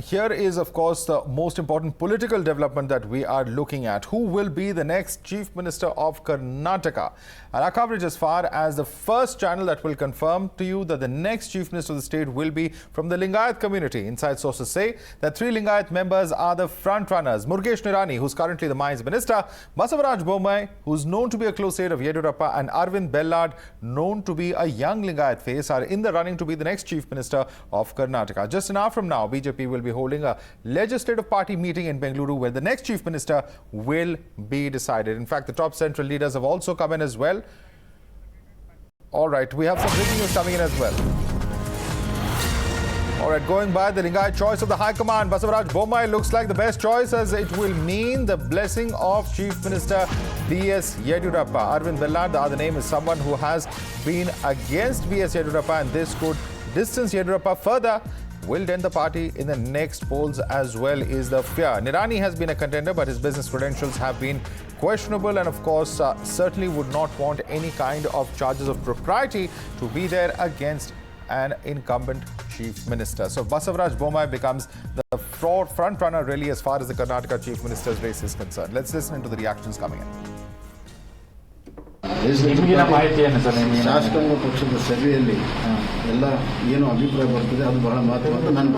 here is, of course, the most important political development that we are looking at. Who will be the next Chief Minister of Karnataka? And our coverage as far as the first channel that will confirm to you that the next Chief Minister of the state will be from the Lingayat community. Inside sources say that 3 Lingayat members are the front runners. Murugesh Nirani, who's currently the Mines Minister, Basavaraj Bommai, who's known to be a close aide of Yediyurappa, and Arvind Bellad, known to be a young Lingayat face, are in the running to be the next Chief Minister of Karnataka. Just an hour from now, BJP will be holding a legislative party meeting in Bengaluru where the next Chief Minister will be decided. In fact, the top central leaders have also come in as well. All right, we have some breaking news coming in as well. All right, going by the Lingayat choice of the High Command, Basavaraj Bommai looks like the best choice as it will mean the blessing of Chief Minister B.S. Yediyurappa. Arvind Bellad, the other name, is someone who has been against B.S. Yediyurappa, and this could distance Yediyurappa further. Will dent the party in the next polls as well is the fear. Nirani has been a contender, but his business credentials have been questionable, and of course certainly would not want any kind of charges of propriety to be there against an incumbent Chief Minister. So Basavaraj Bommai becomes the front runner really as far as the Karnataka Chief Minister's race is concerned. Let's listen into the reactions coming in. ಶಾಸಕಾಂಗ ಪಕ್ಷದ ಸಭೆಯಲ್ಲಿ ಎಲ್ಲ ಏನು ಅಭಿಪ್ರಾಯ ಬರ್ತದೆ ಅದು ಬಹಳ ಮಹತ್ವ ಅಂತ ನನ್ನ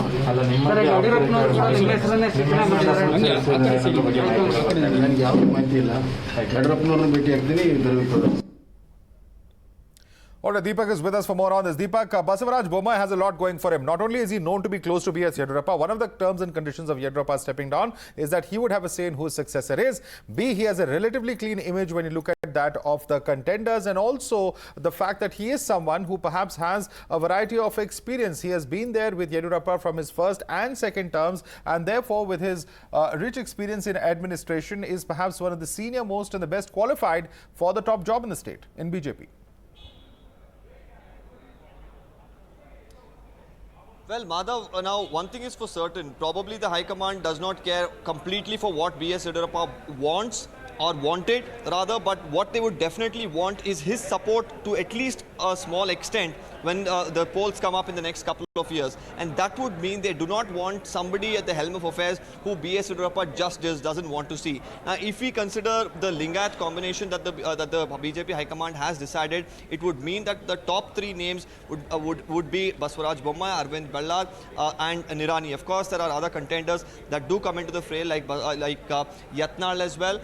ನನಗೆ ಯಾವ ಮಾಹಿತಿ ಇಲ್ಲ. ಯಡಿಯೂರಪ್ಪನವ್ರನ್ನ ಭೇಟಿ ಆಗ್ತೀನಿ. All right, Deepak is with us for more on this. Deepak, Basavaraj Bommai has a lot going for him. Not only is he known to be close to B.S. Yediyurappa, one of the terms and conditions of Yediyurappa stepping down is that he would have a say in who his successor is. B, he has a relatively clean image when you look at that of the contenders, and also the fact that he is someone who perhaps has a variety of experience. He has been there with Yediyurappa from his first and second terms, and therefore with his rich experience in administration is perhaps one of the senior most and the best qualified for the top job in the state in BJP. Well, Madhav, now one thing is for certain, probably the High Command does not care completely for what B.S. Yediyurappa wants or wanted rather, but what they would definitely want is his support to at least a small extent when the polls come up in the next couple of years. And that would mean they do not want somebody at the helm of affairs who B.S. Yediyurappa just doesn't want to see. Now, if we consider the Lingayat combination that the BJP High Command has decided, it would mean that the top 3 names would be Basavaraj Bommai, Arvind Bellad and Nirani. Of course, there are other contenders that do come into the fray like Yatnal as well.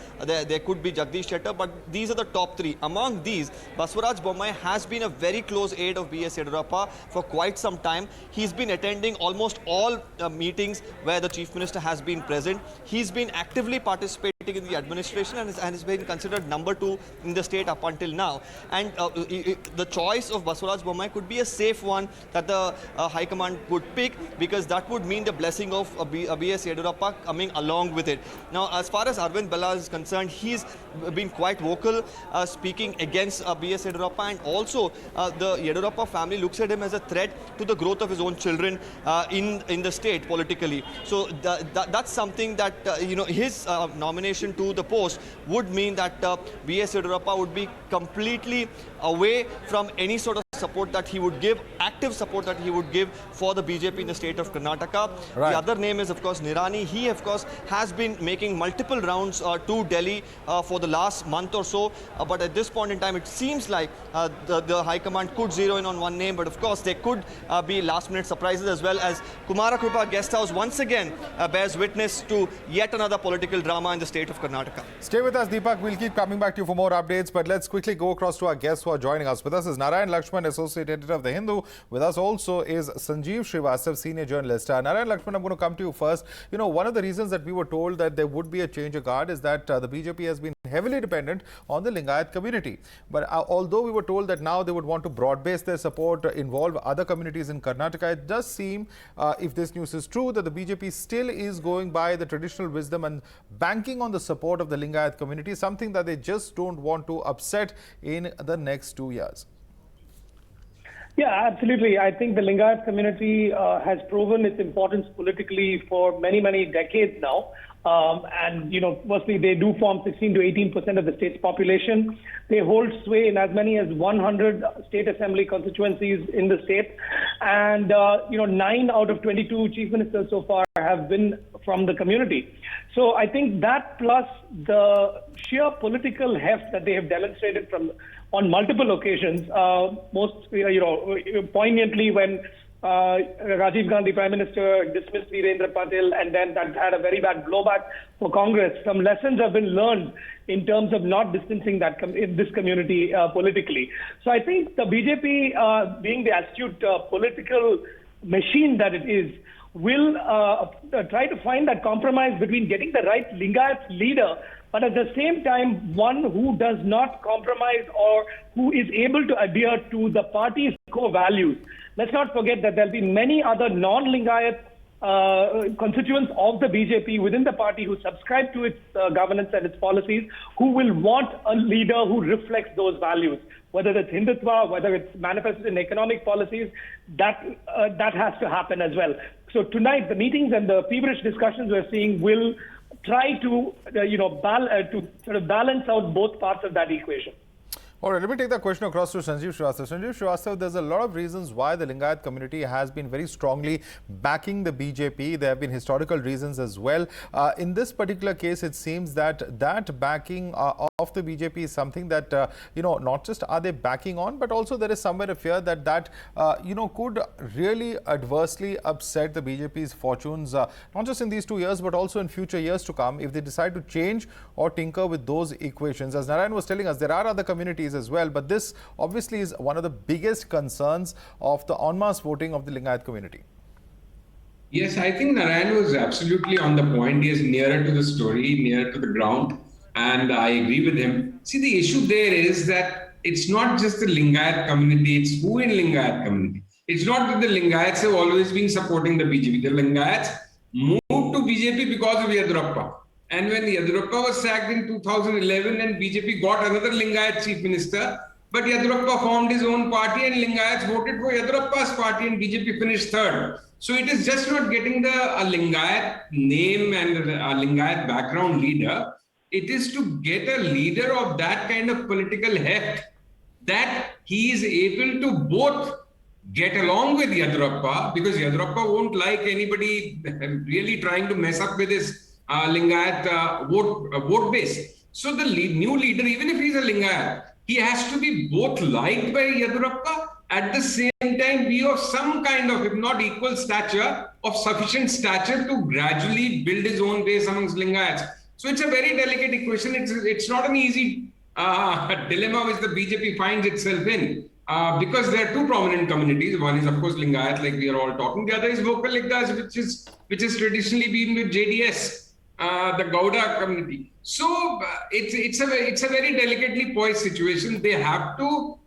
There could be Jagdish Shettar, but these are the top 3. Among these, Basavaraj Bommai has been a very close aide of B.S. Yediyurappa for quite some time. He's been attending almost all meetings where the Chief Minister has been present. He's been actively participating in the administration and has been considered number 2 in the state up until now. And the choice of Basavaraj Bommai could be a safe one that the High Command would pick, because that would mean the blessing of B.S. Yediyurappa coming along with it. Now, as far as Arvind Bellad is concerned, he's been quite vocal, speaking against B.S. Yediyurappa, and also the Yediyurappa family looks at him as a threat to the growth of his own children in the state politically. So that's something that his nomination to the post would mean that B.S. Yediyurappa would be completely away from any sort of support that he would give, active support that he would give for the BJP in the state of Karnataka. Right. The other name is, of course, Nirani. He, of course, has been making multiple rounds to Delhi for the last month or so. But at this point in time, it seems like the High Command could zero in on one name. But of course, there could be last-minute surprises as well, as Kumarakrupa Guest House once again bears witness to yet another political drama in the state of Karnataka. Stay with us, Deepak. We'll keep coming back to you for more updates. But let's quickly go across to our guests who are joining us. With us is Narayan Lakshman, Associate Editor of The Hindu. With us also is Sanjeev Srivastav, Senior Journalist. Narayan Lakshman, I'm going to come to you first. You know, one of the reasons that we were told that there would be a change of guard is that the BJP has been heavily dependent on the Lingayat community. But although we were told that now they would want to broad-base their support, involve other communities in Karnataka, it does seem, if this news is true, that the BJP still is going by the traditional wisdom and banking on the support of the Lingayat community, something that they just don't want to upset in the next 2 years. Yeah, absolutely. I think the Lingayat community has proven its importance politically for many, many decades now. And, firstly, they do form 16 to 18% of the state's population. They hold sway in as many as 100 state assembly constituencies in the state. And, 9 out of 22 chief ministers so far have been from the community. So I think that plus the sheer political heft that they have demonstrated on multiple occasions, most, poignantly when Rajiv Gandhi, Prime Minister, dismissed Virendra Patil, and then that had a very bad blowback for Congress. Some lessons have been learned in terms of not distancing this community politically. So I think the BJP, being the astute political machine that it is, will try to find that compromise between getting the right Lingayat leader, but at the same time, one who does not compromise or who is able to adhere to the party's core values. Let's not forget that there'll be many other non-Lingayat constituents of the BJP within the party who subscribe to its governance and its policies, who will want a leader who reflects those values. Whether it's Hindutva, whether it's manifested in economic policies, that has to happen as well. So tonight, the meetings and the feverish discussions we're seeing will try to, sort of balance out both parts of that equation. All right, let me take that question across to Sanjeev Srivastava. Sanjeev Srivastava, there's a lot of reasons why the Lingayat community has been very strongly backing the BJP. There have been historical reasons as well. In this particular case, it seems that backing of the BJP is something that, not just are they backing on, but also there is somewhere a fear that could really adversely upset the BJP's fortunes, not just in these 2 years, but also in future years to come, if they decide to change or tinker with those equations. As Narayan was telling us, there are other communities as well, but this obviously is one of the biggest concerns of the en masse voting of the Lingayat community. Yes, I think Narayan was absolutely on the point. He is nearer to the story, nearer to the ground, and I agree with him. See, the issue there is that it's not just the Lingayat community, it's who in Lingayat community. It's not that the Lingayats have always been supporting the BJP. The Lingayats moved to BJP because of Yediyurappa. And when Yediyurappa was sacked in 2011 and BJP got another Lingayat chief minister, but Yediyurappa formed his own party and Lingayats voted for Yediyurappa's party and BJP finished third. So it is just not getting a Lingayat name and a Lingayat background leader. It is to get a leader of that kind of political heft that he is able to both get along with Yediyurappa, because Yediyurappa won't like anybody really trying to mess up with his Lingayat vote base. So the new leader, even if he's a Lingayat, he has to be both liked by Yediyurappa, at the same time be of some kind of, if not equal stature, of sufficient stature to gradually build his own base amongst Lingayats. So it's a very delicate equation. It's not an easy dilemma which the BJP finds itself in. Because there are two prominent communities. One is, of course, Lingayat, like we are all talking. The other is Vokkaligas, which is traditionally been with JDS, the Gowda community. So it's a very delicately poised situation. They have to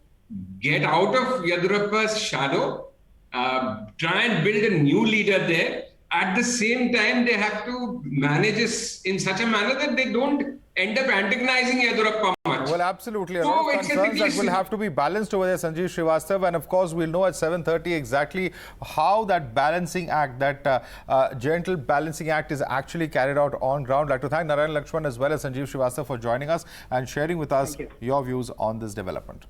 get out of Yediyurappa's shadow, try and build a new leader there. At the same time, they have to manage this in such a manner that they don't end up antagonizing Yediyurappa much. Well, absolutely. A lot of concerns that will have to be balanced over there, Sanjeev Srivastava. And of course, we'll know at 7:30 exactly how that balancing act, that gentle balancing act is actually carried out on ground. I'd like to thank Narayan Lakshman as well as Sanjeev Srivastava for joining us and sharing with us your views on this development.